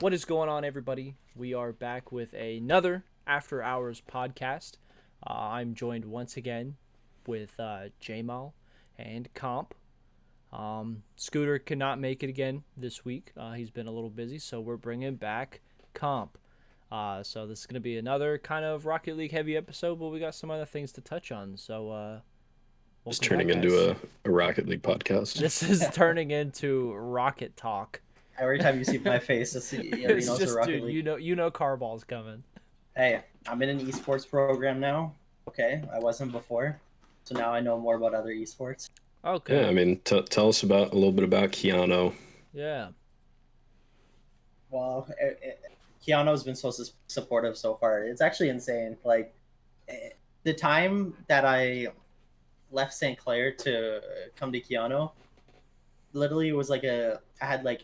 What is going on, everybody? We are back with another After Hours podcast. I'm joined once again with Jmal and Comp. Scooter could not make it again this week. He's been a little busy, so we're bringing back Comp. So this is going to be another kind of Rocket League heavy episode, but we got some other things to touch on. So It's welcome turning back, into guys. a Rocket League podcast. This is turning into Rocket Talk. Every time you see my face, you already It's know it's a just, Rocket dude, League. you know, Carball's coming. Hey, I'm in an esports program now. Okay, I wasn't before, so now I know more about other esports. Okay. Yeah, I mean, tell us about a little bit about Keanu. Yeah. Well, Keanu's been so supportive so far. It's actually insane. Like, the time that I left St. Clair to come to Keanu, literally it was like I had like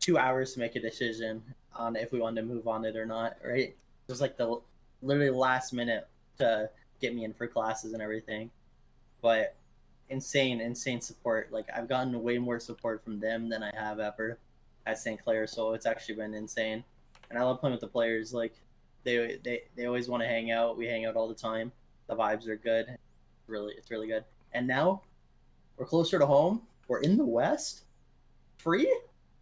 2 hours to make a decision on if we wanted to move on it or not, right? It was like the literally last minute to get me in for classes and everything. But insane support. Like, I've gotten way more support from them than I have ever at St. Clair, so it's actually been insane. And I love playing with the players. Like, they always want to hang out. We hang out all the time. The vibes are good. It's really good. And now we're closer to home. We're in the West. Free?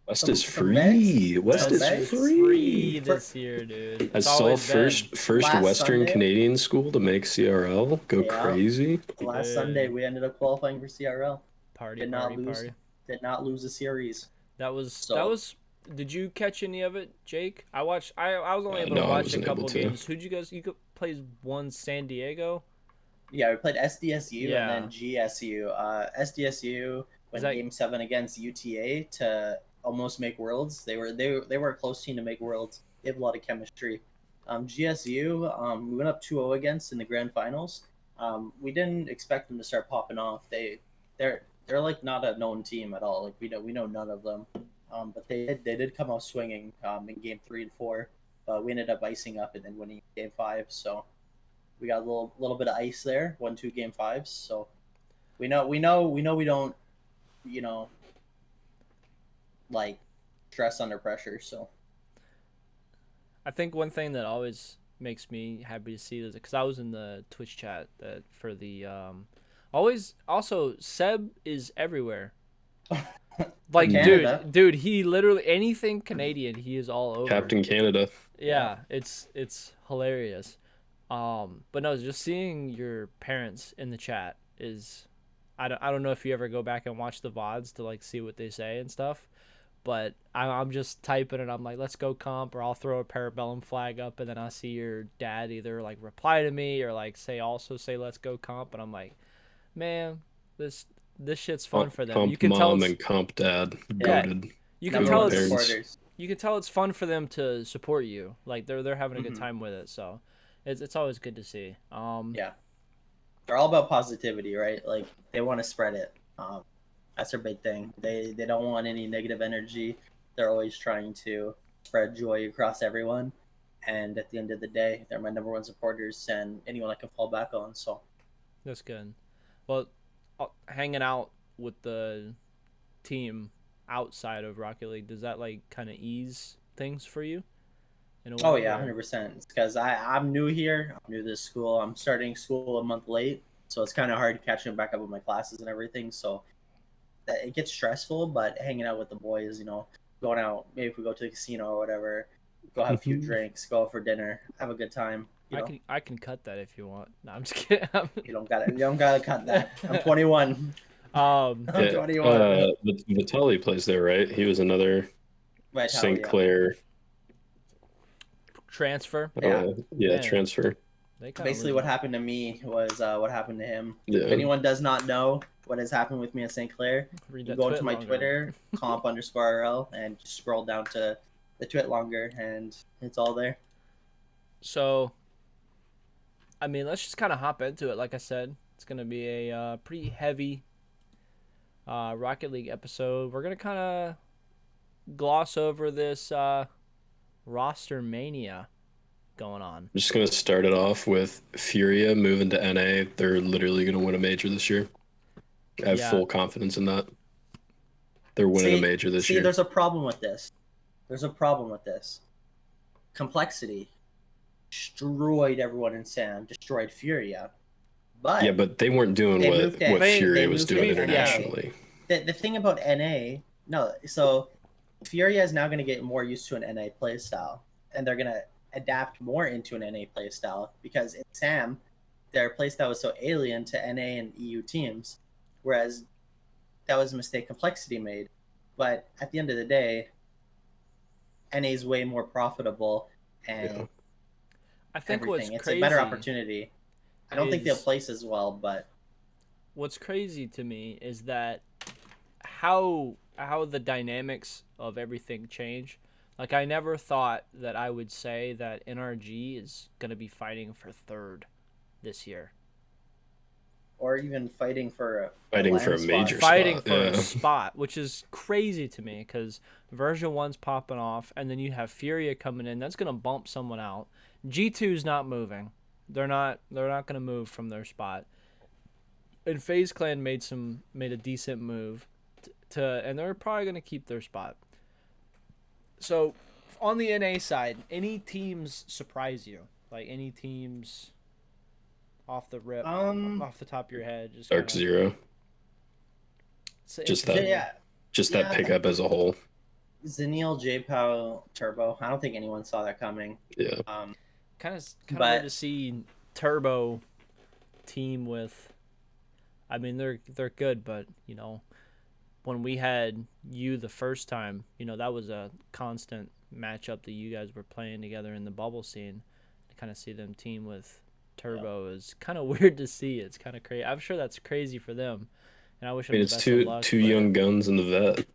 West Some- is some bets? free. West Some is bets? free. this year, dude. I It's saw always first Last Western Sunday? Canadian school to make CRL go Yeah. crazy. Last Hey. Sunday, we ended up qualifying for CRL. Party, Did not party, lose. party. Did not lose a series. That was So- Did you catch any of it, Jake? I was only able No, to I watch a wasn't couple able to. games. Who'd you guys? You could play one San Diego. Yeah, we played SDSU Yeah. and then GSU. SDSU went that- Game 7 against UTA to almost make Worlds. They were a close team to make Worlds. They have a lot of chemistry. GSU, we went up 2-0 against in the grand finals. We didn't expect them to start popping off. They're like not a known team at all. Like, we know none of them. But they did come out swinging in game 3 and 4. But we ended up icing up and then winning game 5. So we got a little bit of ice there. 1-2 game 5s. So we know we don't, like, stress under pressure. So I think one thing that always makes me happy to see is because I was in the Twitch chat that for the always also Seb is everywhere. Like, Canada. dude, he literally anything Canadian, he is all over. Captain Canada. Yeah, it's hilarious. But no, just seeing your parents in the chat is, I don't know if you ever go back and watch the VODs to like see what they say and stuff, but I'm just typing and I'm like, let's go Comp, or I'll throw a Parabellum flag up and then I see your dad either like reply to me or like say let's go Comp, and I'm like, man, this shit's fun for them. Comp You can tell mom it's, and comp dad. Yeah. Goated. you can number tell one it's parents. supporters. you can tell it's fun for them to support you. Like they're having a good Mhm. time with it, so it's always good to see. Yeah. They're all about positivity, right? Like, they want to spread it. That's their big thing. They don't want any negative energy. They're always trying to spread joy across everyone. And at the end of the day, they're my number one supporters and anyone I can fall back on. So That's good. Well, hanging out with the team outside of Rocket League, does that like kind of ease things for you? In a oh way, yeah, or- 100%. It's because I'm new here. I'm new to this school. I'm starting school a month late, so it's kind of hard catching back up with my classes and everything. So it gets stressful, but hanging out with the boys, going out, maybe if we go to the casino or whatever, go have a few drinks, go out for dinner, have a good time. I can cut that if you want. No, I'm just kidding. You don't gotta cut that. I'm 21. I'm Yeah, 21. Vitaly plays there, right? He was another Right, St. yeah. Clair. transfer. Yeah. Man. Transfer. They kinda Basically, lose what it. happened to me was what happened to him. Yeah. If anyone does not know what has happened with me at St. Clair, Read you that go tweet into my longer. Twitter, comp_RL, and just scroll down to the tweet longer, and it's all there. So, I mean, let's just kind of hop into it. Like I said, it's gonna be a pretty heavy Rocket League episode. We're gonna kind of gloss over this roster mania going on. I'm just gonna start it off with Furia moving to NA. They're literally gonna win a major this year. I have Yeah. full confidence in that. They're winning a major this year. There's a problem with this. There's a problem with this. Complexity destroyed everyone in Sam, destroyed Furia. But Yeah, but they weren't doing they what moved it. what They- Fury They was moved doing it to NA. internationally. The thing about NA, no, so Furia is now going to get more used to an NA playstyle, and they're going to adapt more into an NA playstyle because in Sam, their playstyle was so alien to NA and EU teams, whereas that was a mistake Complexity made. But at the end of the day, NA is way more profitable and Yeah. I think everything. what's It's crazy a better opportunity. I don't think they'll is- place as well, but what's crazy to me is that how the dynamics of everything change. Like I never thought that I would say that NRG is gonna be fighting for third this year. or even fighting for a Fighting LAN for a spot. major Fighting spot, for a yeah. spot, which is crazy to me because version 1's popping off, and then you have Furia coming in. That's gonna bump someone out. G2's not moving. They're not gonna move from their spot. And FaZe Clan made a decent move and they're probably gonna keep their spot. So on the NA side, any teams surprise you? Like any teams off the rip, off the top of your head? Just Dark kinda, Zero. Just that. Yeah, Just Yeah. that pickup as a whole. Zenil, J-Pow, Turbo. I don't think anyone saw that coming. Yeah. kind of But- weird to see Turbo team with. I mean, they're good, but you know, when we had you the first time, you know that was a constant matchup that you guys were playing together in the bubble scene. To kind of see them team with Turbo is kind of weird to see. It's kind of crazy. I'm sure that's crazy for them, and I wish I mean, them it's the best two of luck. two but young guns in the vet.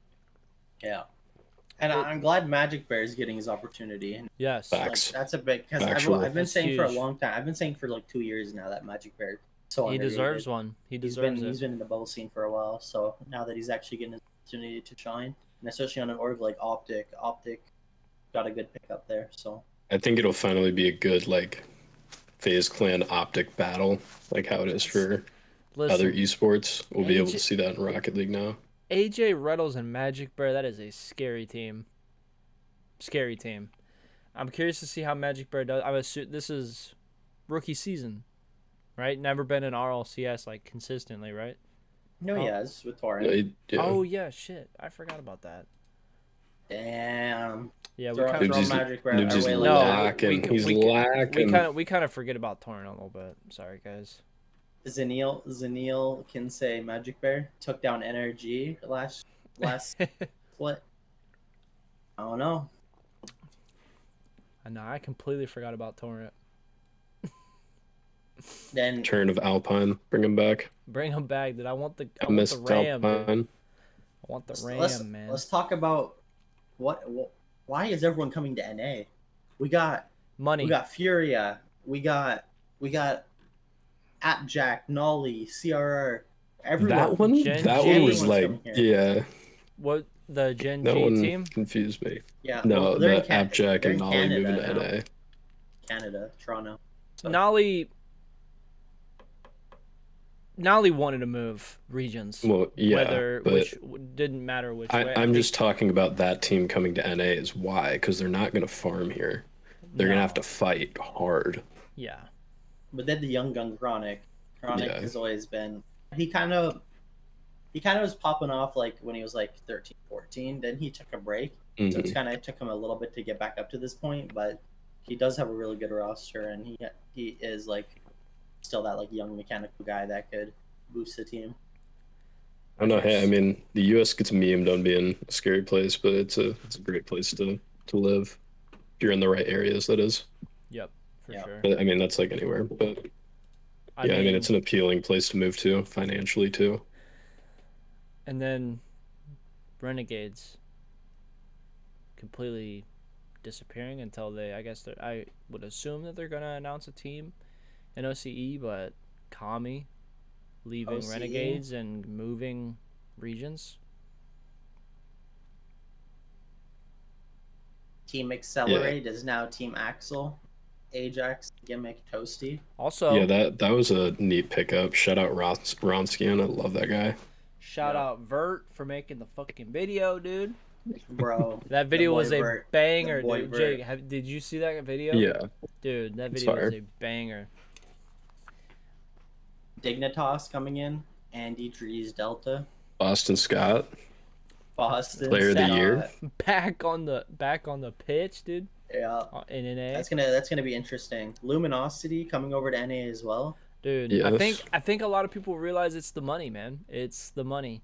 Yeah. And I'm glad Magic Bear is getting his opportunity. And Yes, Back. like, Facts. that's a big because Factual. I've been That's saying for a huge. long time. I've been saying for like 2 years now that Magic Bear. So he underrated. deserves one. He deserves He's it. been in the bubble scene for a while. So now that he's actually getting his opportunity to shine, and especially on an org like Optic got a good pickup there. So I think it'll finally be a good like FaZe Clan Optic battle, like how it is for other Listen, esports. We'll be able to AJ see that in Rocket League now. AJ Reynolds and Magic Bear, that is a scary team. Scary team. I'm curious to see how Magic Bear does. This is rookie season, right? Never been in RLCS like consistently, right? no, Oh. he has with Torrent. Yeah. Oh yeah, shit. I forgot about that. Damn. Yeah, we Throw kind of Noobsie's- Magic Bear Noobsie's our way No, like that. lacking. He's we lacking. kind of forget about Torrent a little bit. Sorry, guys. Zenil can say Magic Bear took down NRG last split. I don't know. I know. I completely forgot about Torrent. Then Turn of Alpine, bring him back. Bring him back, dude. I want the Ram, Missed dude. I Alpine. want the let's Ram, man. let's talk about why is everyone coming to NA? We got Money. Furia, we got Appjack, Nolly, CRR, everyone. That one was Everyone's like, coming here. yeah, What the Gen that G one team? confused me. Yeah, No, well, they're in the Appjack they're and in Nolly moving Canada to now. NA. Canada, Toronto. So- Nolly wanted to move regions. Well, yeah, whether but which didn't matter which way. I I'm think- just talking about that team coming to NA is why, because they're not going to farm here. They're going to No. have to fight hard. Yeah. But then the young gun Chronic Yeah. has always been. He kind of was popping off like when he was like 13, 14. Then he took a break, so Mhm. it's kind of took him a little bit to get back up to this point. But he does have a really good roster, and he is like still that like young mechanical guy that could boost the team. I don't know. Hey, I mean, the U.S. gets memed on being a scary place, but it's a great place to live if you're in the right areas. That is. Yep. For Yeah. sure. But, I mean, that's like anywhere. But I mean, it's an appealing place to move to financially too. And then Renegades completely disappearing until they. I guess I would assume that they're gonna announce a team in OCE, but Kami leaving OCE? Renegades and moving regions. Team Accelerate is now Team Axel, Ajax, Gimmick, Toasty. Also, Yeah, that was a neat pickup. Shout out Ronskian. I love that guy. shout Yeah. out Vert for making the fucking video, dude. bro. That The video was a boy banger, the boy dude. vert. Jake, did you see that video? Yeah, Dude, that it's video was fire. a banger. Dignitas coming in. Andy Drees Delta. Boston Scott, Boston Player of the Year. Scott. Back on the pitch, dude. Yeah. In NA. That's gonna be interesting. Luminosity coming over to NA as well. Dude, I think Yes. I think a lot of people realize it's the money, man. It's the money.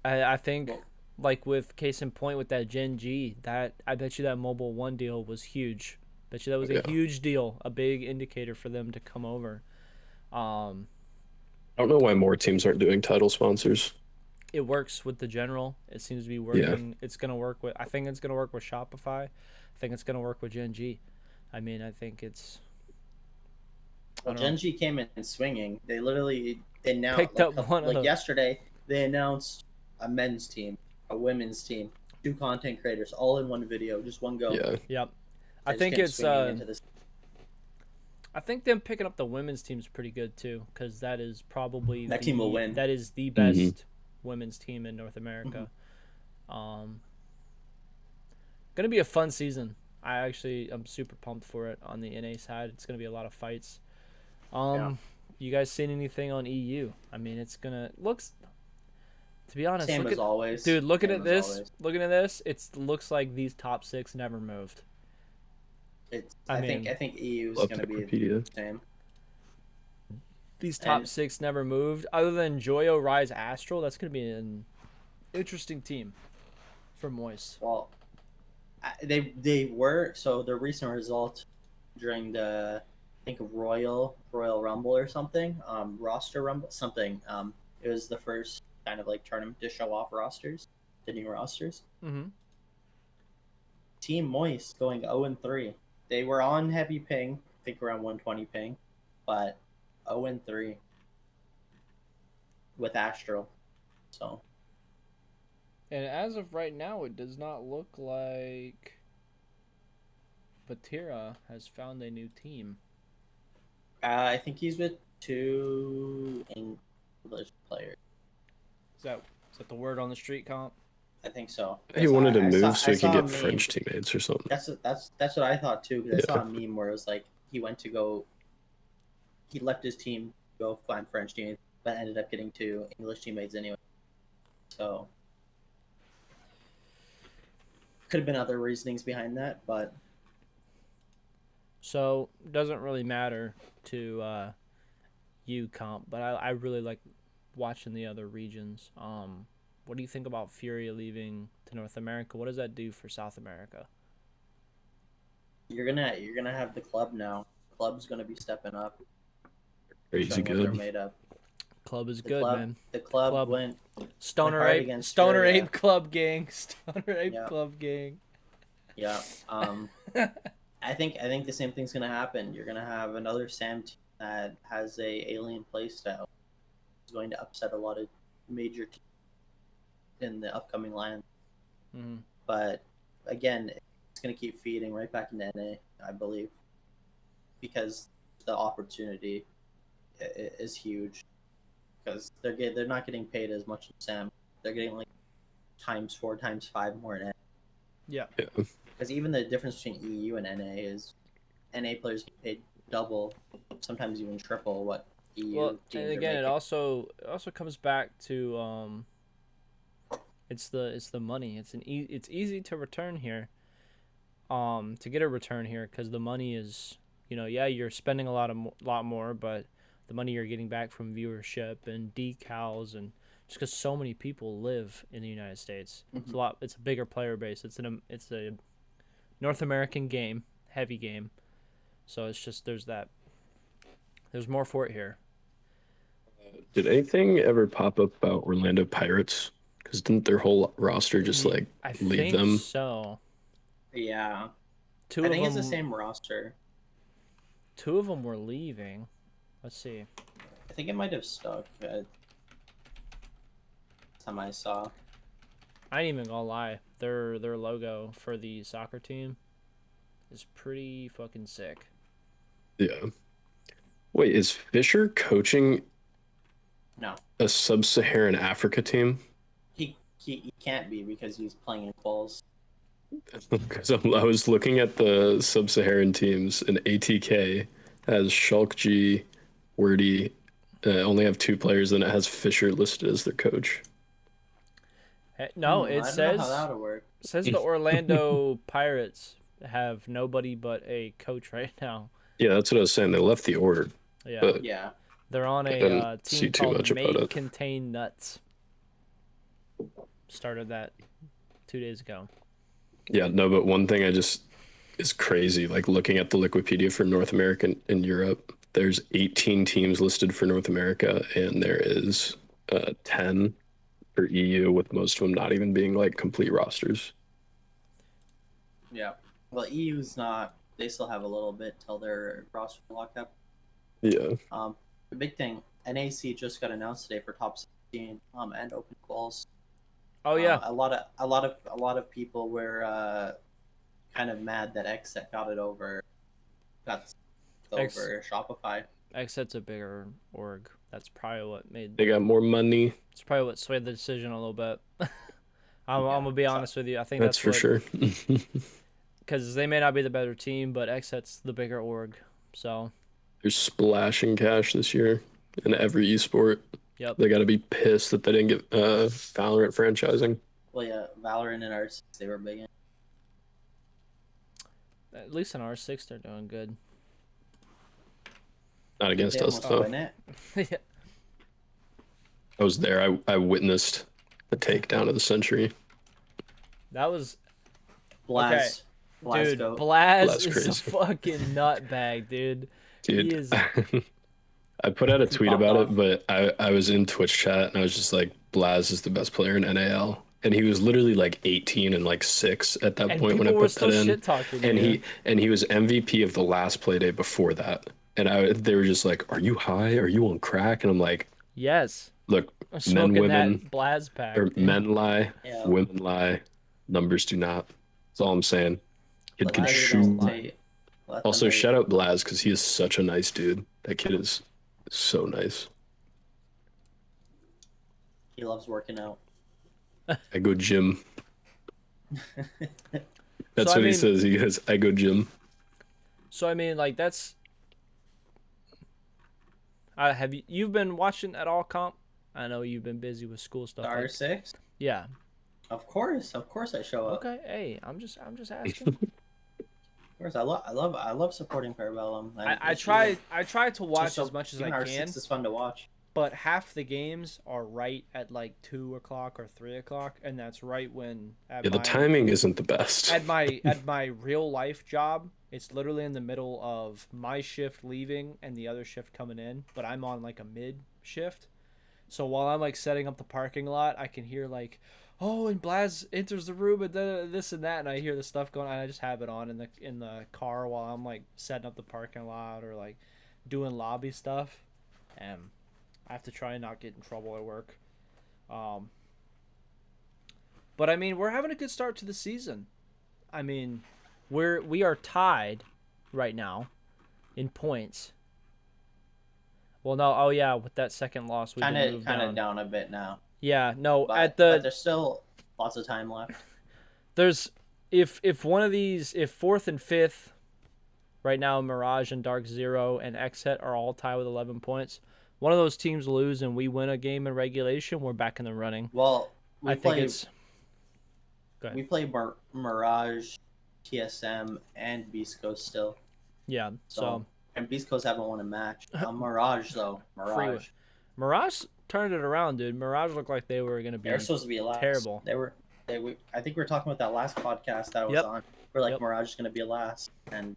I think Well, like with case in point with that Gen G, that I bet you that Mobile One deal was huge. Bet you that was a Yeah. huge deal, a big indicator for them to come over. Um, I don't know why more teams aren't doing title sponsors. it works with the general. It seems to be Yeah. working. It's gonna work with. I think it's gonna work with Shopify. I think it's gonna work with Gen G. I mean, I think it's. I Well, don't know. Gen G came in swinging. They now Picked up one of like the. yesterday they announced a men's team, a women's team, two content creators all in one video, just one go. Yeah. Yep. They I just think came it's. swinging into this. I think them picking up the women's team is pretty good too, because that is probably That team will win. That is the Mm-hmm. best women's team in North America. Gonna be a fun season. I'm super pumped for it on the NA side. It's gonna be a lot of fights. Yeah. You guys seen anything on EU? I mean, it's gonna looks. To be honest, Same look as at, always. dude. Looking Same at as this, always. looking at this, it looks like these top six never moved. I I mean, think EU is Love gonna be the Wikipedia. same. These top And- six never moved. Other than Joyo, Rise, Astral, that's gonna be an interesting team for Moist. Well, they were so the recent result during the I think Royal Rumble or something, roster Rumble something. It was the first kind of like tournament to show off rosters, the new rosters. Mm-hmm. Team Moist going 0-3. They were on heavy ping, I think around 120 ping, but 0-3 with Astral. So And as of right now, it does not look like Vatira has found a new team. I think he's with two English players. Is that the word on the street, Comp? I think so. He wanted to I move saw- so I he saw could a get meme. French teammates or something. That's what I thought too. Because I Yeah. saw a meme where it was like he went to go, he left his team to go find French teammates, but ended up getting two English teammates anyway. So could have been other reasonings behind that, but So doesn't really matter to you, Comp, but I really like watching the other regions. What do you think about Fury leaving to North America? What does that do for South America? you're gonna have the club now. Club's gonna be stepping up, Crazy showing what they're good. made of. Club is The good, club, man. The club, Club. went Stoner hard Ape, against Stoner Fury, yeah. Ape Club gang, Stoner Ape Yeah. Club gang. Yeah. I think the same thing's gonna happen. You're gonna have another Sam team that has a alien playstyle. It's going to upset a lot of major teams in the upcoming land. Mm-hmm. But again, it's gonna keep feeding right back into NA, I believe, because the opportunity is huge. Because they're not getting paid as much as Sam. They're getting like times 4, times 5 more in NA. Yeah. Yeah. Because even the difference between EU and NA is NA players get paid double, sometimes even triple what EU Well, teams and are again, making. it also comes back to it's the money. It's easy to return here. To get a return here because the money is, yeah, you're spending a lot more, but the money you're getting back from viewership and decals and just because so many people live in the United States, it's a lot. It's a bigger player base. It's a North American game, heavy game, so it's just there's more for it here. Did anything ever pop up about Orlando Pirates? Because didn't their whole roster just like I leave think them? so. Yeah, Two I of think it's them. the same roster. Two of them were leaving. Let's see. I think it might have stuck. Time I saw. I ain't even gonna lie. Their logo for the soccer team is pretty fucking sick. Yeah. Wait, is Fisher coaching No, a sub-Saharan Africa team? he can't be because he's playing in quals. Because I was looking at the sub-Saharan teams, and ATK has Shulk G, Wordy, only have 2 players, and it has Fisher listed as their coach. No, it I don't know how says that would work. the Orlando Pirates have nobody but a coach right now. Yeah, that's what I was saying. They left the order, Yeah, but Yeah. they're on I a didn't see team too called much about Made it. Contain Nuts. Started that 2 days ago. Yeah, no, but one thing is crazy. Like looking at the Wikipedia for North America and Europe, there's 18 teams listed for North America, and there is 10 for EU, with most of them not even being like complete rosters. Yeah. Well, EU's not. They still have a little bit till their roster locked up. Yeah, The big thing, NAC just got announced today for top 16 and open quals. Oh yeah, A lot of people were kind of mad that XSET got over Shopify. XSET's a bigger org. That's probably what made. they got more money. It's probably what swayed the decision a little bit. I'm gonna be honest with you. I think That's for what, sure. because they may not be the better team, but XSET's the bigger org. So They're splashing cash this year in every esport. yep. They got to be pissed that they didn't get Valorant franchising. Well, yeah, Valorant and R6 they were big in. At least in R6 they're doing good. Not against They us almost though. win it. Yeah. I was there. I witnessed the takedown of the century. That was Blaz. Okay. Blaz dude. goat. Blaz Blaz is a crazy. fucking nutbag, dude. Dude, He is. I put out a tweet popped about off. it, but I was in Twitch chat and I was just like, Blaz is the best player in NAL. And he was literally like 18 and like 6 at that And point when people I were put still that in. shit talking. And he was MVP of the last play day before that. And they were just like, "Are you high? Are you on crack?" And I'm like, Yes. "Look, I'm smoking women, that Blaz pack. or dude. men lie, Yeah. women lie, numbers do not." That's all I'm saying. Kid Blaz can don't shoot. lie. Also, shout out Blaz because he is such a nice dude. That kid is so nice. He loves working out. I go gym. That's So, I what he mean- says. He goes, "I go gym." So I mean, like that's. Have you've been watching at all, Comp? I know you've been busy with school stuff. like- R6? yeah. Of course I show up. Okay. Hey, I'm just asking. Of course, I love supporting Parabellum. I try to watch Just so- as much as even I R6 can, is fun to watch. but half the games are right at like 2 o'clock or 3 o'clock, and that's right when Yeah, the timing isn't the best. at my real life job, it's literally in the middle of my shift leaving and the other shift coming in, but I'm on like a mid shift. So while I'm like setting up the parking lot, I can hear like, oh, and Blaz enters the room and this and that, and I hear the stuff going on. I just have it on in the car while I'm like setting up the parking lot or like doing lobby stuff, and I have to try and not get in trouble at work. But I mean, we're having a good start to the season. I mean, we are tied right now in points. Well, no, oh yeah, with that second loss, we Kind moved of down a bit now. Yeah, no, But but there's still lots of time left. there's if one of these, if fourth and fifth, right now Mirage and Dark Zero and XHET are all tied with 11 points. One of those teams lose and we win a game in regulation, we're back in the running. Well, I think it's. Go ahead. we play Mirage, TSM, and Beast Coast still. Yeah, so And Beast Coast haven't won a match. Mirage though, Mirage. Mirage turned it around, dude. Mirage looked like they were gonna be. They're supposed to be last. terrible. I think we were talking about that last podcast that I was Yep. on. We're like Yep. Mirage is gonna be last, and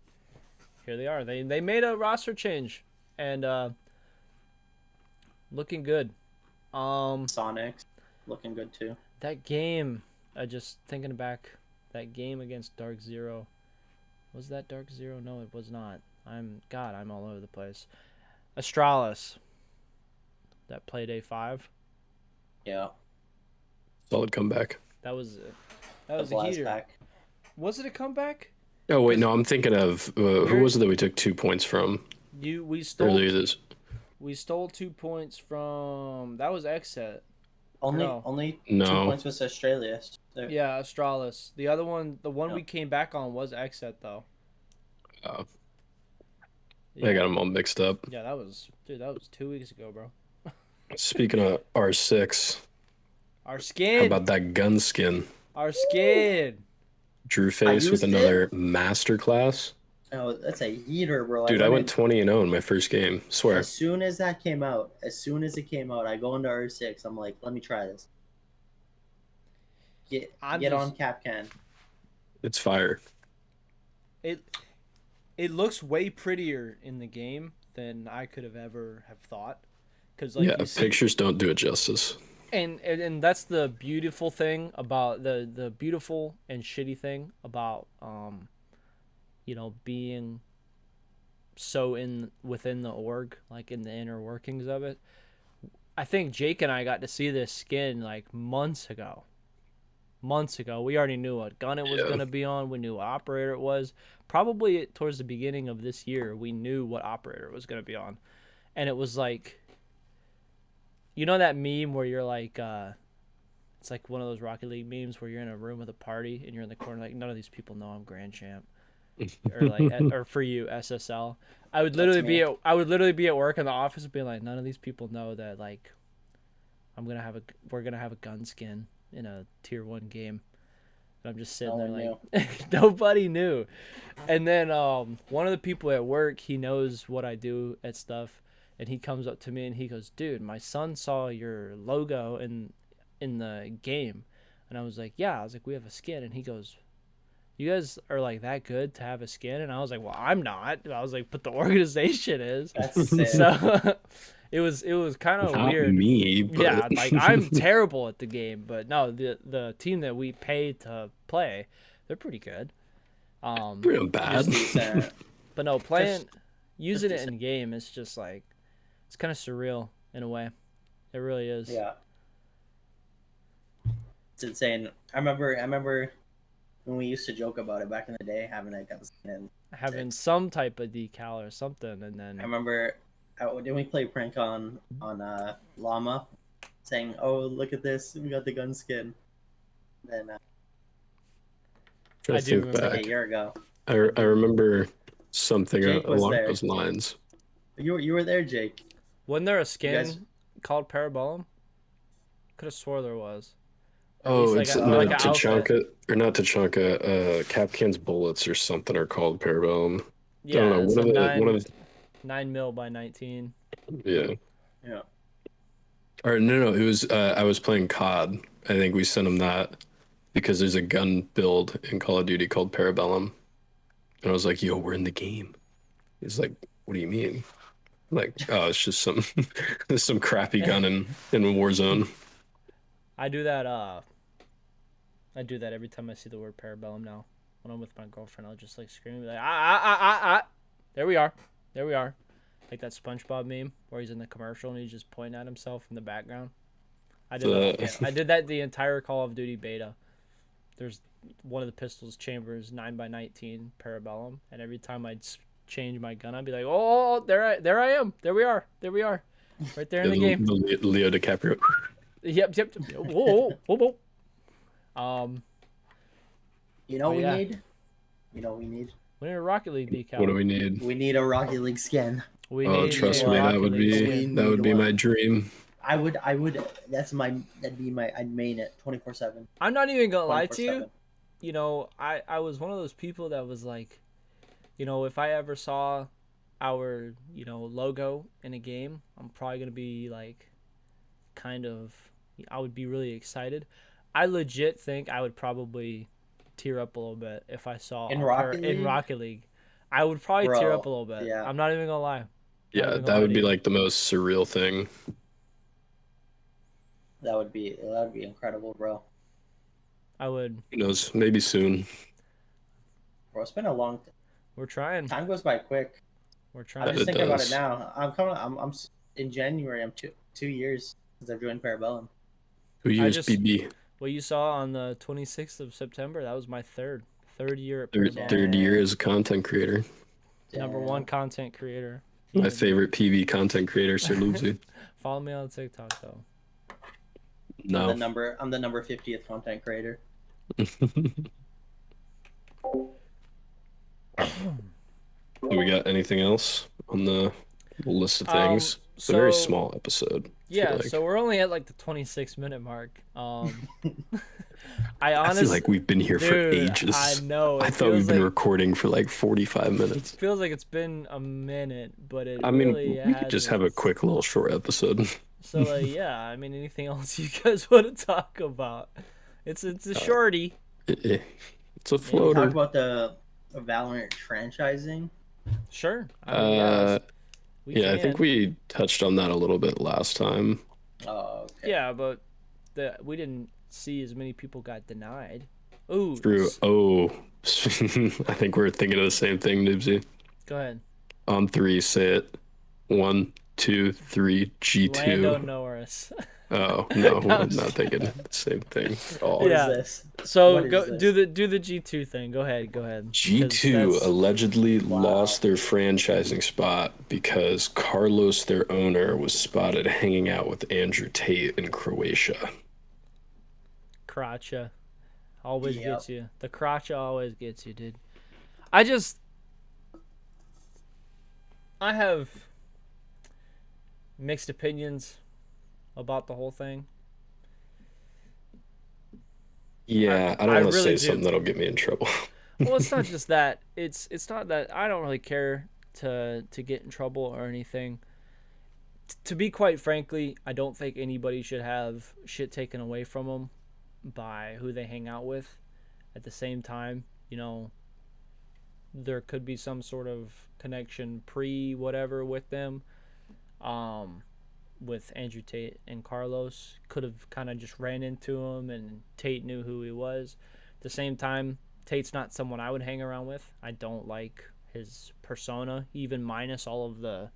Here they are. They made a roster change and looking good. Sonic looking good too. That game, just thinking back, that game against Dark Zero, was that Dark Zero? No, it was not. I'm all over the place. Astralis, that played A5. Yeah, Solid comeback. That was the a blast heater. pack. Was it a comeback? Oh wait, no, I'm thinking of who was it that we took 2 points from We earlier stole this? we stole 2 points from, that was XSET. Only No. only 2 No. points was Australia. So, Yeah, Astralis. The other one, the one no. we came back on was Exet though. Uh, I got Yeah. them all mixed up. Yeah, that was, dude, that was 2 weeks ago, bro. Speaking of R6, Our how skin. about that gun skin? Our skin. Drew I Face with used it. another masterclass. Oh, that's a heater, bro. Dude, I went 20-0 in my first game. Swear. As soon as that came out, as soon as it came out, I go into R6. I'm like, let me try this. Get on Capcan. It's fire. It it looks way prettier in the game than I could have ever have thought. Cause like Yeah, you see, pictures don't do it justice. and that's the beautiful thing about the beautiful and shitty thing about being so in within the org, like in the inner workings of it. I think Jake and I got to see this skin like months ago. Months ago, we already knew what gun it was Yeah. going to be on. We knew what operator it was. Probably towards the beginning of this year, we knew what operator it was going to be on. And it was like, you know that meme where you're like, it's like one of those Rocket League memes where you're in a room with a party and you're in the corner like, none of these people know I'm Grand Champ. Or like, or for you, SSL. I would literally be at work in the office and be like, none of these people know that like, we're gonna have a gun skin in a tier 1 game. And I'm just sitting there like nobody knew. And then one of the people at work, he knows what I do at stuff, and he comes up to me and he goes, dude, my son saw your logo in the game. And I was like, yeah. I was like, we have a skin. And he goes, you guys are like that good to have a skin? And I was like, well, I'm not. I was like, but the organization is. That's sick. So it was kind of Not weird. me, but... Yeah, like I'm terrible at the game, but no, the team that we pay to play, they're pretty good. Real bad. But no, using it in game is just like, it's kind of surreal in a way. It really is. Yeah. It's insane. I remember when we used to joke about it back in the day, having a gun skin. Having some type of decal or something, and then I remember, didn't we play prank on Llama, saying, "Oh, look at this, we got the gun skin." Then I do think remember back. like a year ago. I remember something Jake was along there. those lines. You were there, Jake. wasn't there a skin guys- called Parabellum? Could have swore there was. At Oh, least it's like not an outfit. Tachanka, or not Tachanka. Capcan's bullets or something are called Parabellum. Yeah, I don't know. it's One a of the 9 mil by 19. yeah. Yeah. Or no, it was I was playing COD. I think we sent him that because there's a gun build in Call of Duty called Parabellum, and I was like, "Yo, we're in the game." He's like, "What do you mean?" I'm like, "Oh, it's just some some crappy gun in Warzone." I do that. I do that every time I see the word Parabellum now. When I'm with my girlfriend, I'll just like scream like ah. There we are. Like that SpongeBob meme where he's in the commercial and he's just pointing at himself in the background. I did that the entire Call of Duty beta. There's one of the pistols chambers 9x19 Parabellum, and every time I'd change my gun, I'd be like, oh, there I am. There we are. Right there in the game. The Leo DiCaprio. Yep. Whoa. You know Oh, what yeah. we need? You know what we need? We need a Rocket League decal. What do we need? We need a Rocket League skin. We Oh, need trust a me, Rocket that would League be skin. that would be my dream. I would that'd be my I'd main it 24/7. I'm not even gonna lie to you. 24/7. You know, I was one of those people that was like, you know, if I ever saw our, logo in a game, I'm probably gonna be like, I would be really excited. I legit think I would probably tear up a little bit if I saw In Rocket League? in Rocket League. I would probably Bro, tear up a little bit. yeah. I'm not even gonna lie. Yeah, that would be like the most surreal thing. That would be incredible, bro. I would. Who knows? Maybe soon. Bro, it's been a long We're trying. time goes by quick. We're I'm trying. just It thinking about does. it now. I'm in January. I'm 2 years since I've joined Parabellum. Who used just- BB? What you saw on the 26th of September, that was my third year at Third, Parabellum. third year as a content creator. Number Damn. 1 content creator. My favorite PV content creator, Ft.Noobsie. Follow me on TikTok though. No. I'm the number 50th content creator. Do we got anything else on the list of things? It's a very So small episode, I feel yeah, like. so we're only at like the 26-minute mark. I I feel honestly, like we've been here for dude, I ages. know I it thought we've feels been like recording for like 45 minutes. it's been a minute, but it I really mean, we could just have hasn't. a quick little short episode. So like, yeah, I mean, anything else you guys want to talk about? It's a Uh, shorty. it's a Can we talk floater. about the Valorant franchising? Sure. I mean, Uh, yes, we yeah, I think can. we touched on that a little bit last time. Oh, okay. Yeah, but we didn't see as many people got denied. Ooh, True. Oh, I think we're thinking of the same thing, Noobsie. go ahead. On three, say it. One, two, three, Lando G2. Norris. Oh, no, No, we're I'm not just thinking the same thing at What all. is Yeah. this? So What is go this? do the G2 thing. Go ahead. Go ahead. 'Cause G2 that's allegedly Wow. lost their franchising spot because Carlos, their owner, was spotted hanging out with Andrew Tate in Croatia. Crotcha. Always Yep. gets you. The crotcha always gets you, dude. I just I have mixed opinions about the whole thing. Yeah, I don't I want to really say do. something that'll get me in trouble. Well, it's not just that. It's not that I don't really care to get in trouble or anything. To be quite frankly, I don't think anybody should have shit taken away from them by who they hang out with. At the same time, there could be some sort of connection pre whatever with them. With Andrew Tate and Carlos, could have kind of just ran into him, and Tate knew who he was. At the same time, Tate's not someone I would hang around with. I don't like his persona, even minus all of the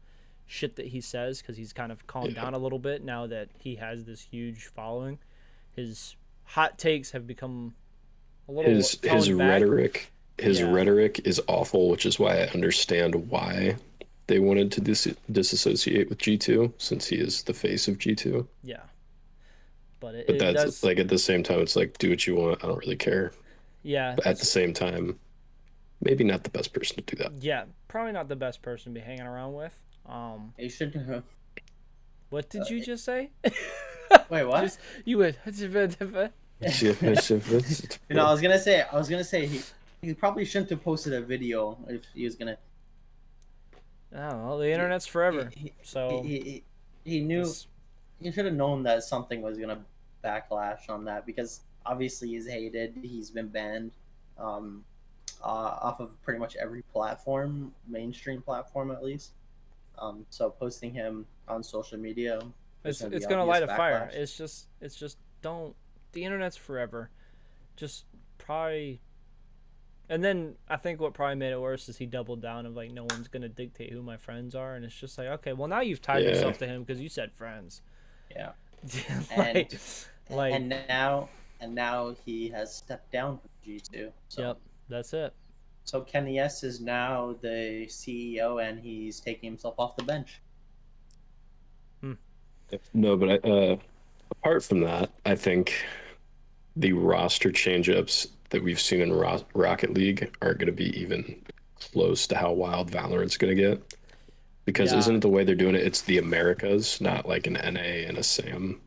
shit that he says, because he's kind of calmed Yeah. down a little bit now that he has this huge following. His hot takes have become a little His toned back. Yeah. rhetoric is awful, which is why I understand why they wanted to disassociate with G2 since he is the face of G2. Yeah, but But it that's does. like at the same time, it's like do what you want. I don't really care. Yeah, But at the same time, maybe not the best person to do that. yeah, probably not the best person to be hanging around with. You should. What did you just say? Wait, what? Just you would. You know, I was gonna say he probably shouldn't have posted a video if he was gonna. Oh, well, the internet's forever. He, So he knew it's- he should have known that something was gonna backlash on that because obviously he's hated. He's been banned off of pretty much every platform, mainstream platform at least. So posting him on social media, it's gonna be gonna light a obvious fire. backlash. It's just don't. The internet's forever. Just probably. And then I think what probably made it worse is he doubled down of like no one's gonna dictate who my friends are, and it's just like okay, well now you've tied Yeah. yourself to him because you said friends. Yeah. like, like and now he has stepped down from G2. So, yep, that's it. So Kenny S is now the CEO and he's taking himself off the bench. No, but apart from that, I think the roster change-ups that we've seen in Rocket League aren't going to be even close to how wild Valorant's going to get. Because Yeah. isn't the way they're doing it, it's the Americas, not like an NA and a SAM.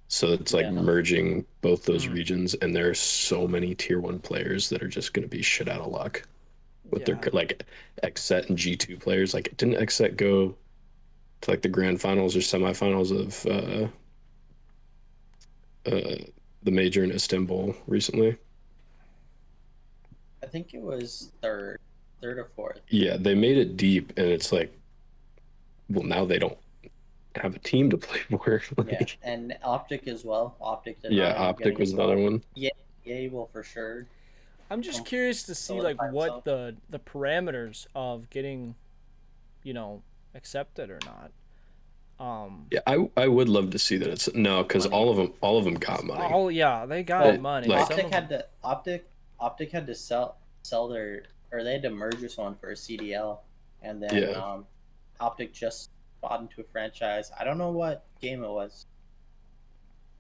So it's like Yeah. merging both those Mm. regions, and there's so many tier 1 players that are just going to be shit out of luck with their like Xset and G2 players. Like, didn't Xset go to like the grand finals or semifinals of the major in Istanbul recently? I think it was third or fourth. Yeah, they made it deep, and it's like, well, now they don't have a team to play for. Yeah, Like, and Optic as well. Optic did yeah, not end up Optic getting was a another spot. one. Yeah, well, for sure. I'm just curious to see like solidify what the parameters of getting, accepted or not. Yeah, I would love to see that. It's no, because all of them got money. Oh yeah, they got Well, money. like- Some of them- Optic had to sell their, or they had to merge this one for a CDL, and then Yeah. Optic just bought into a franchise. I don't know what game it was.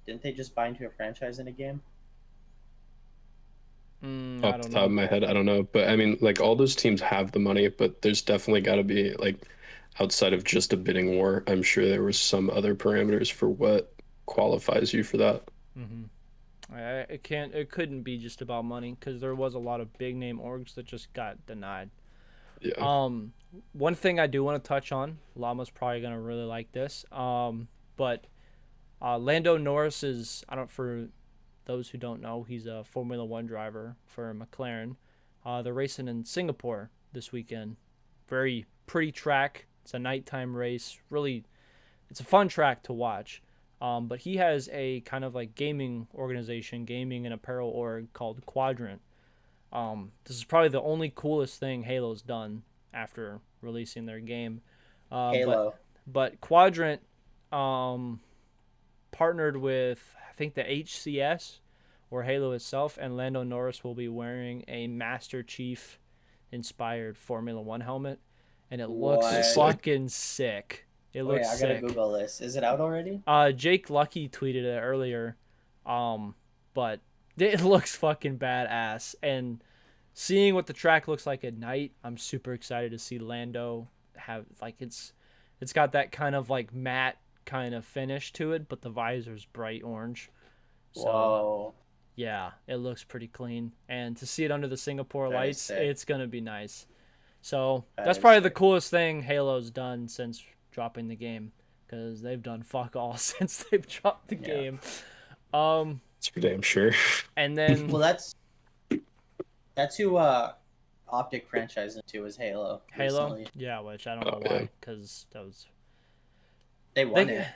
Didn't they just buy into a franchise in a game? I Off the don't top of know. my head, I don't know, but I mean, like all those teams have the money, but there's definitely got to be like outside of just a bidding war. I'm sure there was some other parameters for what qualifies you for that. hmm it can't. It couldn't be just about money because there was a lot of big name orgs that just got denied. Yeah. Um, One thing I do want to touch on, Llama's probably gonna really like this. But Lando Norris is, I don't, for those who don't know, he's a Formula One driver for McLaren. They're racing in Singapore this weekend. Very pretty track. It's a nighttime race. Really, it's a fun track to watch. But he has a kind of like gaming organization, gaming and apparel org called Quadrant. This is probably the only coolest thing Halo's done after releasing their game. Uh, but Halo. but Quadrant um, partnered with, I think, the HCS or Halo itself, and Lando Norris will be wearing a Master Chief inspired Formula One helmet, and it looks What? Sick. fucking sick. It Wait, looks I gotta sick. Google this. Is it out already? Jake Lucky tweeted it earlier, but it looks fucking badass. And seeing what the track looks like at night, I'm super excited to see Lando have like it's got that kind of like matte kind of finish to it, but the visor's bright orange. So Whoa. yeah, it looks pretty clean. And to see it under the Singapore That is lights, sick. it's gonna be nice. So That that's is probably the sick. coolest thing Halo's done since dropping the game, because they've done fuck all since they've dropped the Yeah. game. Um, It's for damn sure. and then Well, that's who Optic franchised into is Halo. Halo, Recently. yeah, which I don't Oh, know yeah. why, because that was They won it.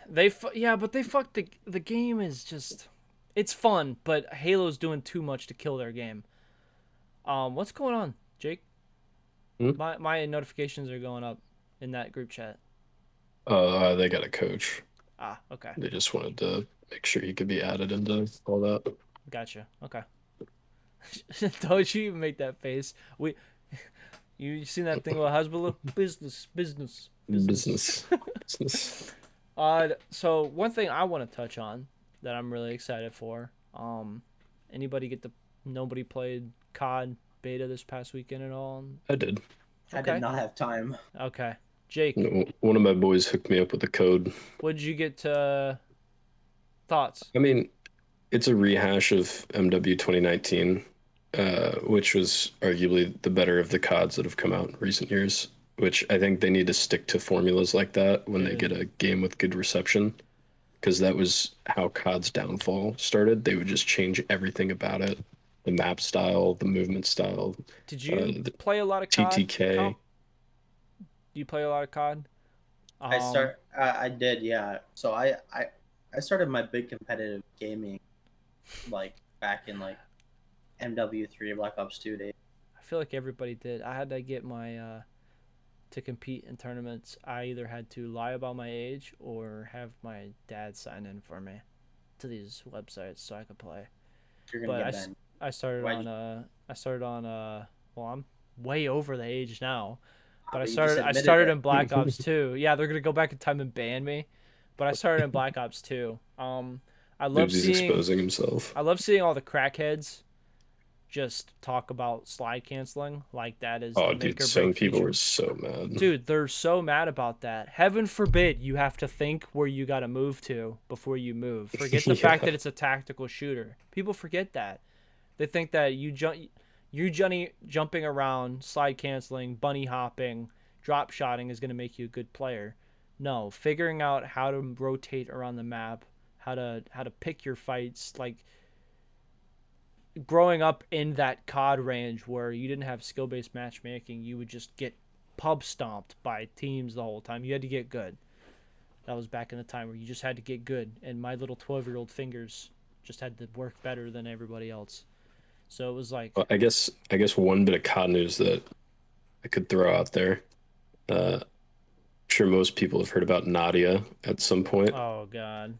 yeah, but they fucked the game is just, it's fun, but Halo's doing too much to kill their game. What's going on, Jake? Hmm? My notifications are going up in that group chat. They got a coach. Ah, okay, They just wanted to make sure he could be added into all that. gotcha. Okay. Don't you even make that face. You seen that thing about Hasbullah? Business. Business. Business. So one thing I want to touch on that I'm really excited for. Nobody played COD beta this past weekend at all? I did. I Okay. did not have time. Okay. Jake, One of my boys hooked me up with a code. what did you get thoughts? I mean, it's a rehash of MW 2019, which was arguably the better of the CODs that have come out in recent years, which I think they need to stick to formulas like that when they Dude. get a game with good reception, because that was how COD's downfall started. They would just change everything about it, the map style, the movement style, Did you the play a lot of COD? TTK. Comp? Do you play a lot of COD? I did, yeah. So I started my big competitive gaming like back in like MW3 Black Ops 2 days. I feel like everybody did. I had to get my to compete in tournaments. I either had to lie about my age or have my dad sign in for me to these websites so I could play. You're gonna But get banned. I started Why'd on well, I'm way over the age now. But But you just I admitted started it. in Black Ops 2. Yeah, they're gonna go back in time and ban me. But I started in Black Ops 2. I love Noobsie's seeing exposing himself. I love seeing all the crackheads just talk about slide canceling like that is Oh, the make dude, or some break people feature. were so mad. Dude, they're so mad about that. Heaven forbid you have to think where you got to move to before you move. Forget the fact Yeah. that it's a tactical shooter. People forget that. They think that jumping around, slide canceling, bunny hopping, drop shotting is going to make you a good player. No, figuring out how to rotate around the map, how to pick your fights, like growing up in that COD range where you didn't have skill-based matchmaking, you would just get pub stomped by teams the whole time. You had to get good. That was back in the time where you just had to get good, and my little 12-year-old fingers just had to work better than everybody else. So it was like, Well, I guess one bit of COD news that I could throw out there. I'm sure most people have heard about Nadia at some point. oh god,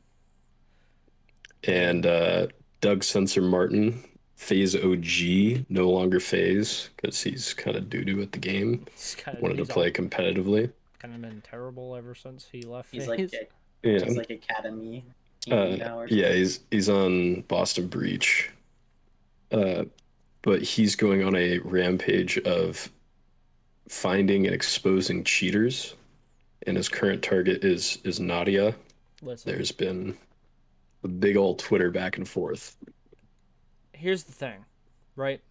And Doug Sensor Martin, Phase OG, no longer Phase because he's kind of doo-doo at the game. Wanted to play competitively. kind of been terrible ever since he left. He's FaZe. like Yeah. he's like Academy. team now or Yeah, something. he's on Boston Breach. Uh, but he's going on a rampage of finding and exposing cheaters, and his current target is Nadia. Listen, There's been a big old Twitter back and forth. here's the thing, right?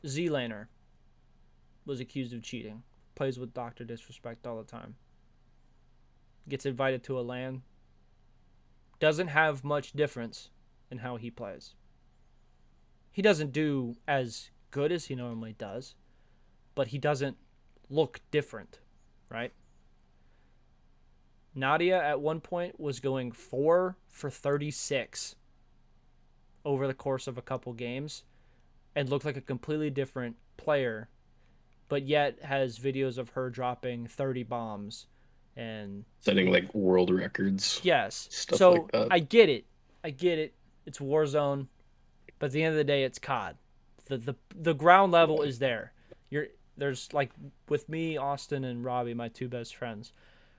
Z-Laner was accused of cheating. Plays with Dr. Disrespect all the time. Gets invited to a LAN. Doesn't have much difference in how he plays. He doesn't do as good as he normally does, but he doesn't look different, right? Nadia at one point was going 4 for 36 over the course of a couple games and looked like a completely different player, but yet has videos of her dropping 30 bombs and Setting like world records, yes. stuff So like that. I get it. I get it. It's Warzone, but at the end of the day, it's COD. The ground level is there. There's like with me, Austin, and Robbie, my two best friends.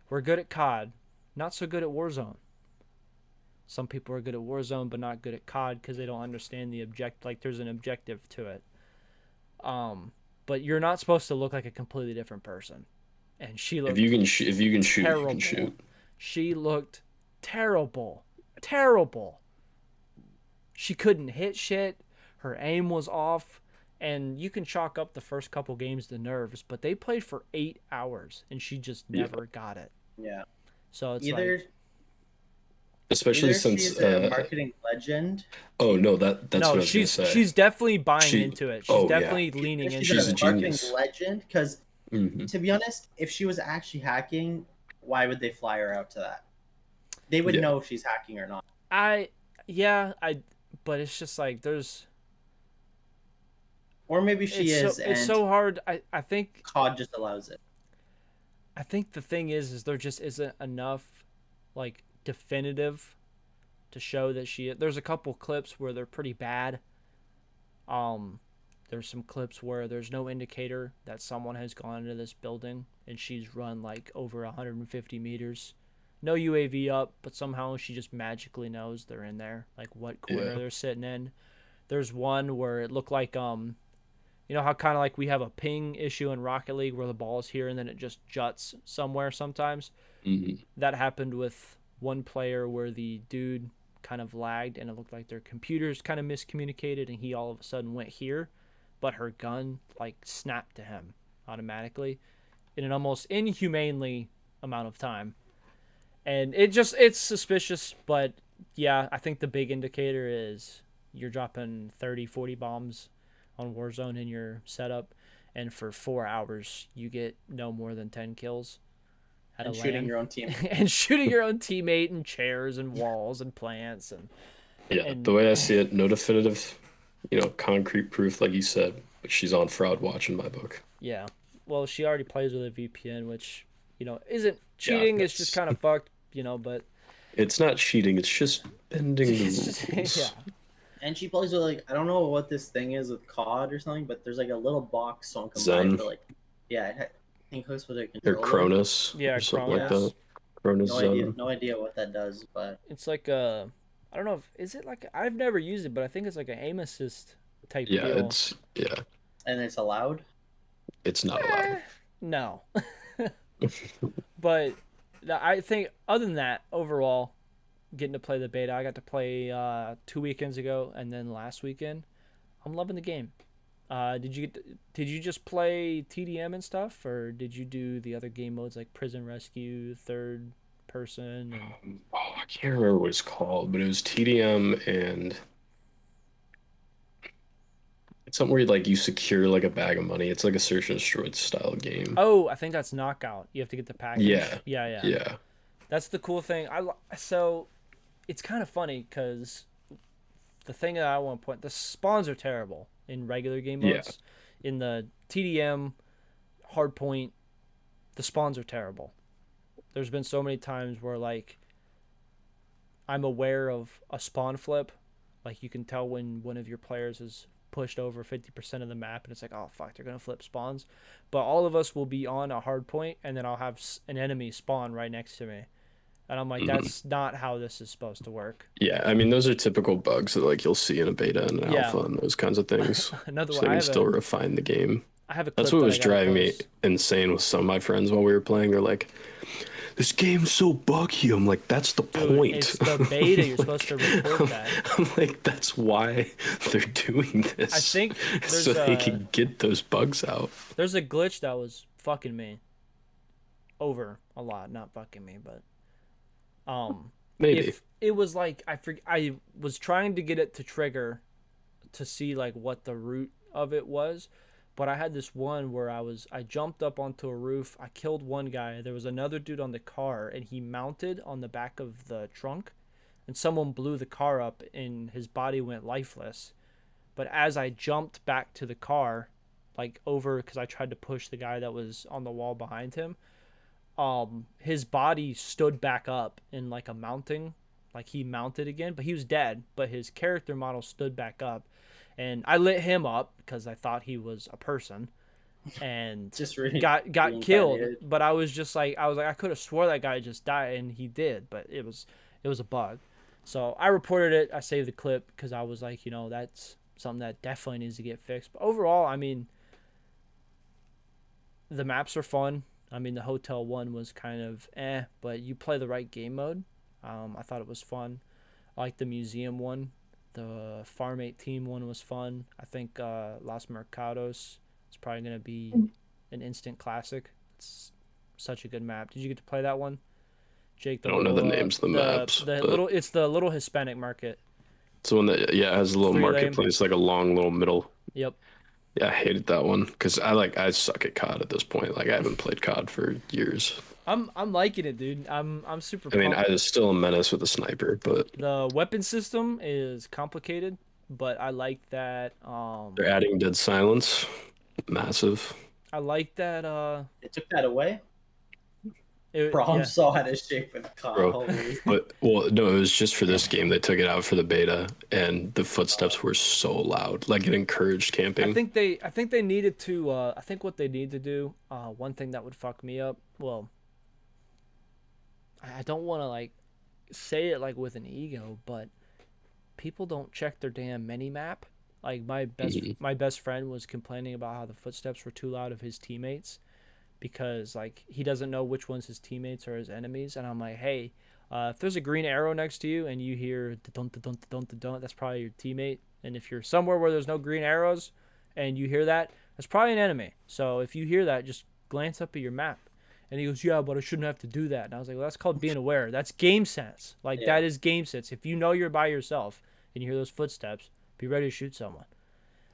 We're good at COD, not so good at Warzone. Some people are good at Warzone, but not good at COD because they don't understand the object. Like there's an objective to it. But you're not supposed to look like a completely different person. And she looked If you can shoot, you terrible. can shoot. She looked terrible. Terrible. She couldn't hit shit. Her aim was off. And you can chalk up the first couple games to nerves, but they played for 8 hours and she just never got it. Yeah. So it's Either like, Especially either since she's a marketing legend. oh no, that's what I no, was gonna say. she's definitely buying She- into it. She's oh, yeah. definitely leaning Either into she's She's a it. a marketing genius. legend, because Mhm. to be honest, if she was actually hacking, why would they fly her out to that? They would Yeah. know if she's hacking or not. But it's just like there's Or maybe she is, and it's so hard. I think COD just allows it. the thing is there just isn't enough like definitive to show that there's a couple clips where they're pretty bad. There's some clips where there's no indicator that someone has gone into this building and she's run like over 150 meters. No UAV up, but somehow she just magically knows they're in there, like what corner Yeah. they're sitting in. There's one where it looked like you know how kind of like we have a ping issue in Rocket League where the ball's here and then it just juts somewhere sometimes. Mhm. That happened with one player where the dude kind of lagged and it looked like their computers kind of miscommunicated and he all of a sudden went here, but her gun like snapped to him automatically in an almost inhumanely amount of time. And it's suspicious, but yeah, I think the big indicator is you're dropping 30, 40 bombs on Warzone in your setup, and for 4 hours you get no more than 10 kills at And a shooting LAN. your own team. And shooting your own teammate and chairs and walls and plants Yeah, and the way I see it, no definitive, concrete proof, like you said, but she's on fraud watch in my book. yeah. Well, she already plays with a VPN, which isn't cheating. It's just kind of fucked, but It's not cheating, it's just bending the it's just rules. yeah. And she plays with like, I don't know what this thing is with COD or something, but there's like a little box someone can buy Zen. for like, I think it hooks with a Or controller. Cronus. Yeah, Or something like Cronus. that. Cronus No idea what that does, but It's like I don't know if is it like I've never used it, but I think it's like an aim assist type Yeah, deal. and it's allowed. it's not allowed. No. But I think other than that, overall, getting to play the beta, I got to play 2 weekends ago and then last weekend. I'm loving the game. Did you just play TDM and stuff, or did you do the other game modes like Prison Rescue, third person? And... I can't remember what it's called, but it was TDM and it's something where you secure like a bag of money. It's like a search and destroy style game. Oh, I think that's Knockout. You have to get the package. Yeah. Yeah. That's the cool thing. So it's kind of funny because the thing that I want to point, the spawns are terrible in regular game modes. In the TDM hardpoint, the spawns are terrible. There's been so many times where like I'm aware of a spawn flip, like you can tell when one of your players is pushed over 50% of the map and it's like, oh fuck, they're gonna flip spawns. But all of us will be on a hard point and then I'll have an enemy spawn right next to me, And I'm like, Mhm. that's not how this is supposed to work. Yeah, I mean those are typical bugs that like you'll see in a beta and an Yeah. alpha and those kinds of things. Another So one. they can still refine the game. I have a That's clip what that I was gotta driving me post. insane with some of my friends while we were playing. They're like, "This game's so buggy." I'm like, "That's the Dude, point." it's the beta. You're supposed to report that. I'm like, "That's why they're doing I this, think so they can get those bugs out." there's a glitch that was fucking me over a lot. Not fucking me, but Maybe. if it was like I was trying to get it to trigger to see like what the root of it was, but I had this one where I jumped up onto a roof, I killed one guy, there was another dude on the car and he mounted on the back of the trunk and someone blew the car up and his body went lifeless. But as I jumped back to the car, like over because I tried to push the guy that was on the wall behind him, his body stood back up in like a mounting, like he mounted again, but he was dead, but his character model stood back up. And I lit him up because I thought he was a person and Just got killed. reincarnated. But I was just like I could have swore that guy just died and he did, but it was a bug. So I reported it. I saved the clip because I was like, that's something that definitely needs to get fixed. But overall, I mean, the maps are fun. I mean, the hotel one was kind of but you play the right game mode. I thought it was fun. I like the museum one. The Farm 18 one was fun. I think Los Mercados is probably going to be an instant classic. It's such a good map. Did you get to play that one? Jake, I the don't know the little names of the maps, the but little it's the little Hispanic market. it's the one that has a little Three lane. marketplace, like a long little middle. Yep. Yeah, I hated that one because I suck at COD at this point. Like I haven't played COD for years. I'm liking it, dude. I'm super I mean, pumped. I was still a menace with a sniper, but The weapon system is complicated, but I like that they're adding dead silence, massive. I like that They took that away. Bro, I'm yeah. so out of shape with COD. Bro. Holy. But well, no, it was just for this game. They took it out for the beta, and the footsteps were so loud. Like it encouraged camping. I think they needed to I think what they need to do, one thing that would fuck me up, well, I don't want to like say it like with an ego, but people don't check their damn mini map. Like my best friend was complaining about how the footsteps were too loud of his teammates because like he doesn't know which one's his teammates or his enemies, and I'm like, hey, if there's a green arrow next to you and you hear dun dun dun dun dun, that's probably your teammate. And if you're somewhere where there's no green arrows and you hear that, that's probably an enemy. So if you hear that, just glance up at your map. And he goes, yeah, but I shouldn't have to do that. And I was like, well, that's called being aware. That's game sense. Like Yeah. that is game sense. If you know you're by yourself and you hear those footsteps, be ready to shoot someone.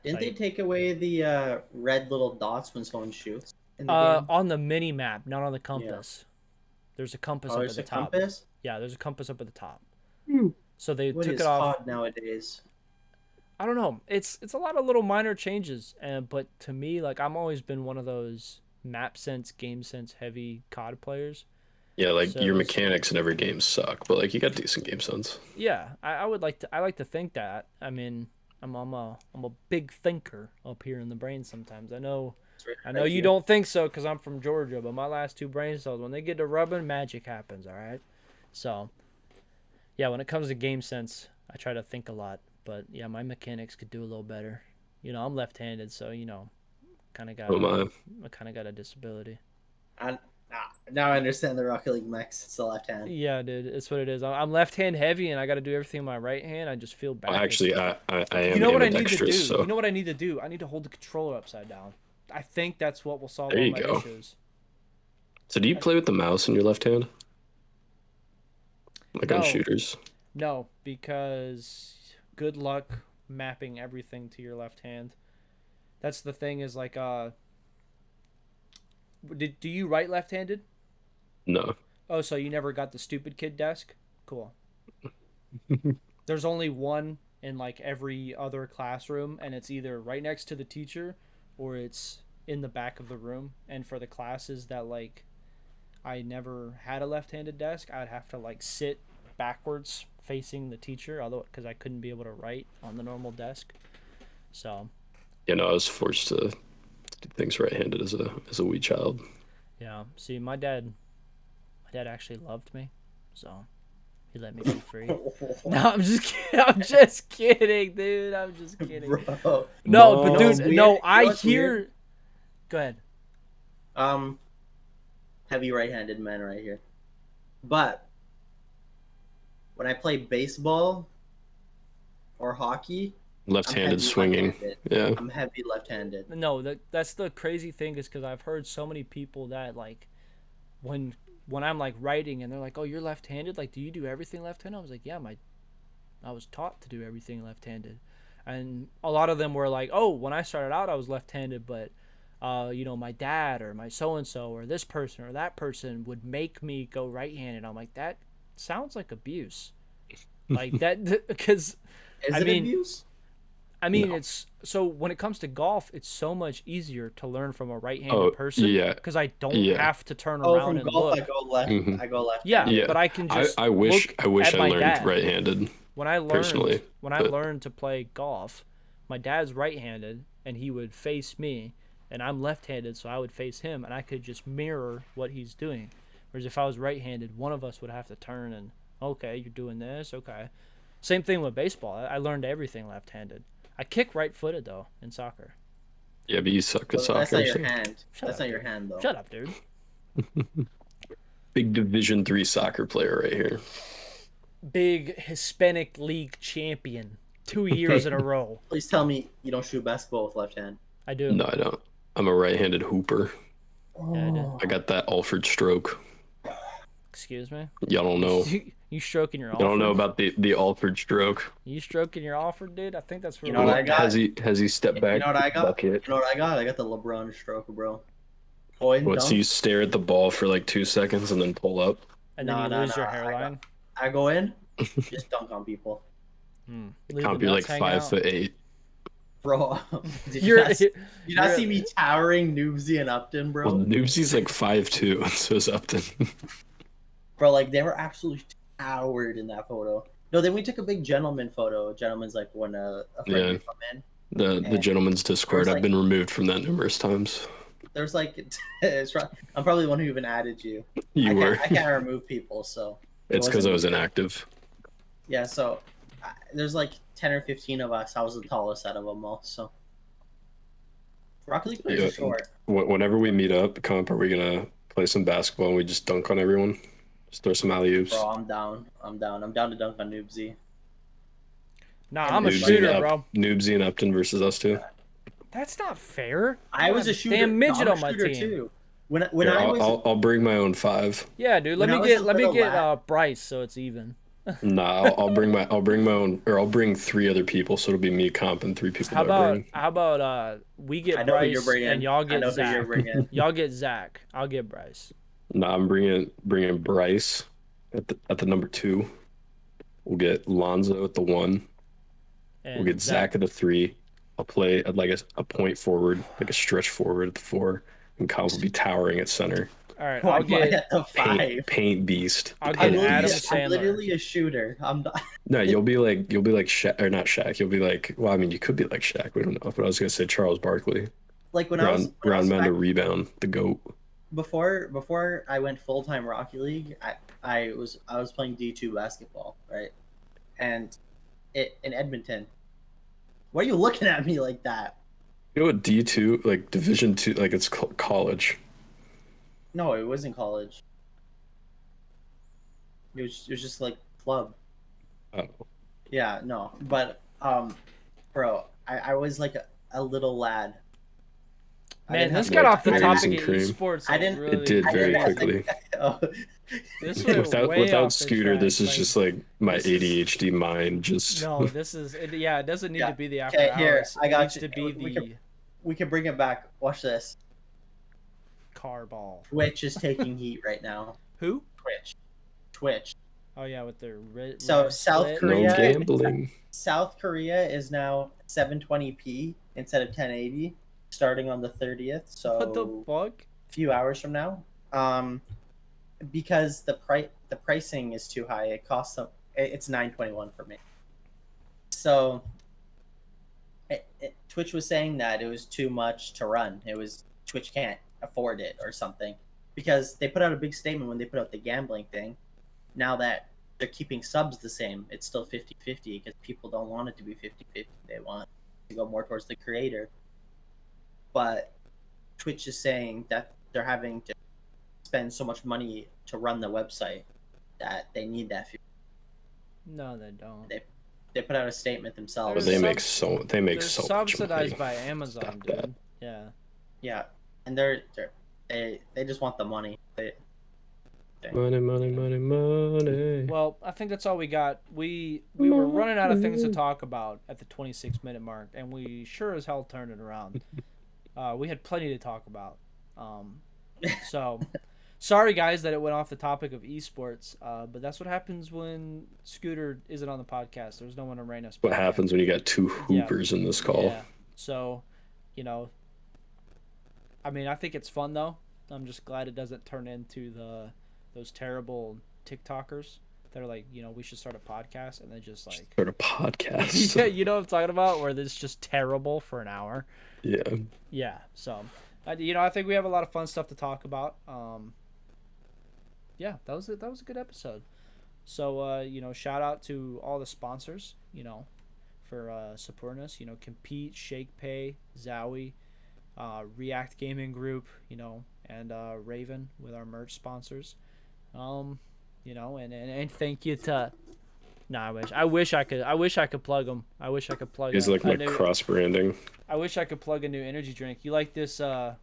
Didn't they take away the red little dots when someone shoots in the game? On the mini map, not on the compass. There's a compass Oh, up at there's the a top. compass? Yeah, there's a compass up at the top. Hmm. So they What took is it off. COD nowadays? I don't know. It's a lot of little minor changes, but to me, like I'm always been one of those map sense, game sense heavy COD players. Yeah, like So your it's- mechanics in every game suck, but like you got decent game sense. Yeah, I would like to. I like to think that. I mean, I'm a big thinker up here in the brain. Sometimes I know you don't think so because I'm from Georgia, but my last two brain cells, when they get to rubbing, magic happens. All right, so yeah, when it comes to game sense, I try to think a lot. But yeah, my mechanics could do a little better. I'm left-handed, so kind of got Oh my. I kind of got a disability. Now I understand the Rocket League mechs. It's the left hand. Yeah, dude, it's what it is. I'm left-hand heavy, and I got to do everything with my right hand. I just feel bad. Well, actually, I am You know what I need to ambidextrous, do? so You know what I need to do? I need to hold the controller upside down. I think that's what will solve There all you my go. issues. So do you play with the mouse in your left hand? Like on No. shooters? No, because good luck mapping everything to your left hand. That's the thing is like do you write left-handed? No. Oh, so you never got the stupid kid desk? Cool. There's only one in like every other classroom, and it's either right next to the teacher or it's in the back of the room. And for the classes that like I never had a left-handed desk, I'd have to like sit backwards facing the teacher, although because I couldn't be able to write on the normal desk. So I was forced to do things right-handed as a wee child. yeah, see, my dad actually loved me, so he let me be free. No, I'm just kidding. I'm just kidding, dude. I'm just kidding. Bro. No, No. but You know dude, what's weird? no, You know I what's hear. weird? Go ahead. Heavy right-handed man right here. But when I play baseball or hockey, I'm Left-handed heavy swinging. left-handed. Yeah. I'm heavy left-handed. No, that's the crazy thing is because I've heard so many people that like when I'm like writing and they're like, "Oh, you're left-handed. Like, do you do everything left-handed?" I was like, "Yeah, I was taught to do everything left-handed," and a lot of them were like, "Oh, when I started out, I was left-handed, but my dad or my so and so or this person or that person would make me go right-handed." I'm like, that sounds like abuse, like that because Is I it mean, abuse? No. it's so when it comes to golf, it's so much easier to learn from a right-handed Oh, person yeah. because I don't Yeah. have to turn Oh, around from and golf, I look. go left. Mhm. I go Yeah, left-handed. Yeah. but I can just I wish look I wish at I my learned dad. right-handed When I learned personally. when I but- learned to play golf, my dad's right-handed and he would face me, and I'm left-handed, so I would face him, and I could just mirror what he's doing. Whereas if I was right-handed, one of us would have to turn and okay, you're doing this, okay. Same thing with baseball. I learned everything left-handed. I kick right-footed though in soccer. Yeah, but you suck at Well, soccer. that's not your so- hand. Shut That's up, not your dude. hand, though. Shut up, dude. Big Division 3 soccer player right here. Big Hispanic League champion 2 years in a row. Please tell me you don't shoot basketball with left hand. I do. No, I don't. I'm a right-handed hooper. Yeah, I do. I got that Alfred stroke. Excuse me. Y'all don't know. You stroking your Y'all don't know Alfred? about the Alfred stroke. You stroking your Alfred, dude? I think that's where You know we're what I at. got? Has he stepped back? You know what I got? Bucket. You know what I got? I got the LeBron stroke, bro. Point What? So dunk. you stare at the ball for like 2 seconds and then pull up? And then you lose your hairline. I go in, just dunk on people, Leave Comp, the you're nuts like hang out. 5'8". bro. Did You're, you not see me towering Noobsie and Upton, bro? Well, Noobsie's like 5'2", and so is Upton. Bro, like they were absolutely towered in that photo. No, then we took a big gentleman photo. Gentleman's like when a friend Yeah. would come in. The gentleman's Discord. like- I've been removed from that numerous times. There's like, I'm probably the one who even added you. You were. I can't remove people, so It's because I was wasn't- inactive. yeah. So there's like 10 or 15 of us. I was the tallest out of them all. So Rocket League players Yeah. are short. Whenever we meet up, Comp, are we gonna play some basketball and we just dunk on everyone? Just throw some alley oops. Bro, I'm down. I'm down to dunk on Noobsie. Nah, I'm a Noobsie shooter, and bro. Noobsy and Upton versus us two. That's not fair. I was a shooter. Damn midget I'm a on my shooter team. too. When Here, I was I'll bring my own 5. Yeah, dude. Let When I me was get a let me little get lad- Bryce so it's even. Nah, I'll bring my own, or I'll bring 3 other people, so it'll be me, Comp, and 3 people. How that I about bring. we get I know who you're Bryce bringing. and y'all I get know who you're Zach. bringing. Y'all get Zach. I'll get Bryce. Nah, I'm bringing Bryce at the number 2. We'll get Lonzo at the 1. And We'll get Zach at the 3. I'll play at like a point forward, like a stretch forward at the 4, and Comp will be towering at center. All right, Why I'll am I get at the 5? Paint beast. I'll I'm get Paint Adam beast. Sandler. literally a shooter. I'm not. No, you'll be like Shaq, or not Shaq. You'll be like, well, I mean, you could be like Shaq. We don't know, but I was gonna say Charles Barkley, Like when I was ground man to back- rebound, the goat. before I went full time Rocket League, I was playing D2 basketball, right? And in Edmonton. Why are you looking at me like that? You know what D2, like Division 2, like it's college. No, it wasn't college. It was just like club. Oh. Yeah, no, but bro, I was like a little lad. I Man, didn't this have got like off the cookies topic and of cream. esports. I didn't- Really, It did I very didn't- quickly. Oh, This went way Without off the Scooter, track, this is like- just like my this is- ADHD mind. Just No, this is yeah. It doesn't need Yeah. to be the after Okay, here, hours. I It got needs you. to be We the we can bring it back. Watch this. car ball. Twitch is taking heat right now. Who? Twitch. Oh yeah, with their red. So, red South split. no Korea- gambling. South Korea is now 720p instead of 1080, starting on the 30th. So What the fuck? a few hours from now. Because the pricing is too high. It costs them. It's 921 for me. So Twitch was saying that it was too much to run. Twitch can't afford it or something, because they put out a big statement when they put out the gambling thing, now that they're keeping subs the same, it's still 50-50 because people don't want it to be 50-50. They want to go more towards the creator. But Twitch is saying that they're having to spend so much money to run the website that they need that. No, they don't. They put out a statement themselves. But they make so much money. Subsidized by Amazon, Stop dude. that. Yeah. Yeah, and they just want the money. Money. Well, I think that's all we got. We were running out of things to talk about at the 26-minute mark, and we sure as hell turned it around. We had plenty to talk about. So, sorry guys that it went off the topic of esports, but that's what happens when Scooter isn't on the podcast. There's no one to rein us back. What happens when you got two hoopers in this call? Yeah. So, I mean, I think it's fun though. I'm just glad it doesn't turn into those terrible TikTokers that are like, we should start a podcast, and they just like start a podcast. Yeah, you know what I'm talking about, where it's just terrible for an hour. Yeah. Yeah. So, I think we have a lot of fun stuff to talk about. Yeah, that was a good episode. So, shout out to all the sponsors, for supporting us. Compete, Shakepay, Zowie, React Gaming Group, and Raven with our merch sponsors. And thank you to. No, I wish I could plug them. I wish I could plug. It's like cross branding. I wish I could plug a new energy drink. You like this? Repping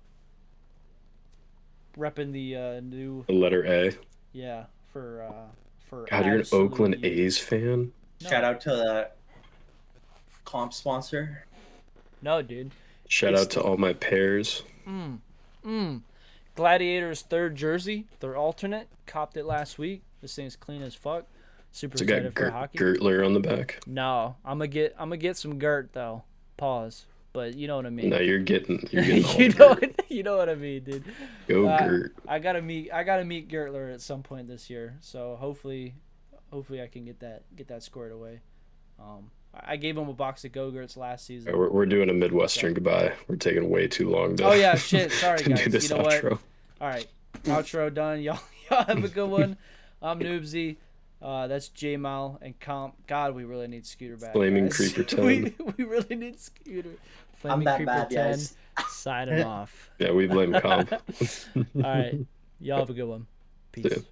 the new. The letter A. Yeah, for. God, you're an Oakland A's fan. No. Shout out to the comp sponsor. No, dude. Shout out to all my pairs. Gladiators' third jersey, their alternate. Copped it last week. This thing's clean as fuck. Super excited for hockey. Gertler on the back. No, I'm gonna get some Gert though. Pause. But you know what I mean. No, you're getting all you know what I mean, dude. Go Gert. I gotta meet Gertler at some point this year. So hopefully I can get that squared away. I gave him a box of Go-Gurts last season. We're doing a Midwestern goodbye. We're taking way too long to. Oh yeah, shit. Sorry to guys. do this you know outro. what? All right, outro done. Y'all have a good one. I'm Noobsie. That's Jmal and Comp. God, we really need Scooter back. Flaming guys. Creeper 10. we really need Scooter. Flaming I'm that Creeper bad, 10. guys. Signing off. Yeah, we blame Comp. All right, y'all have a good one. Peace.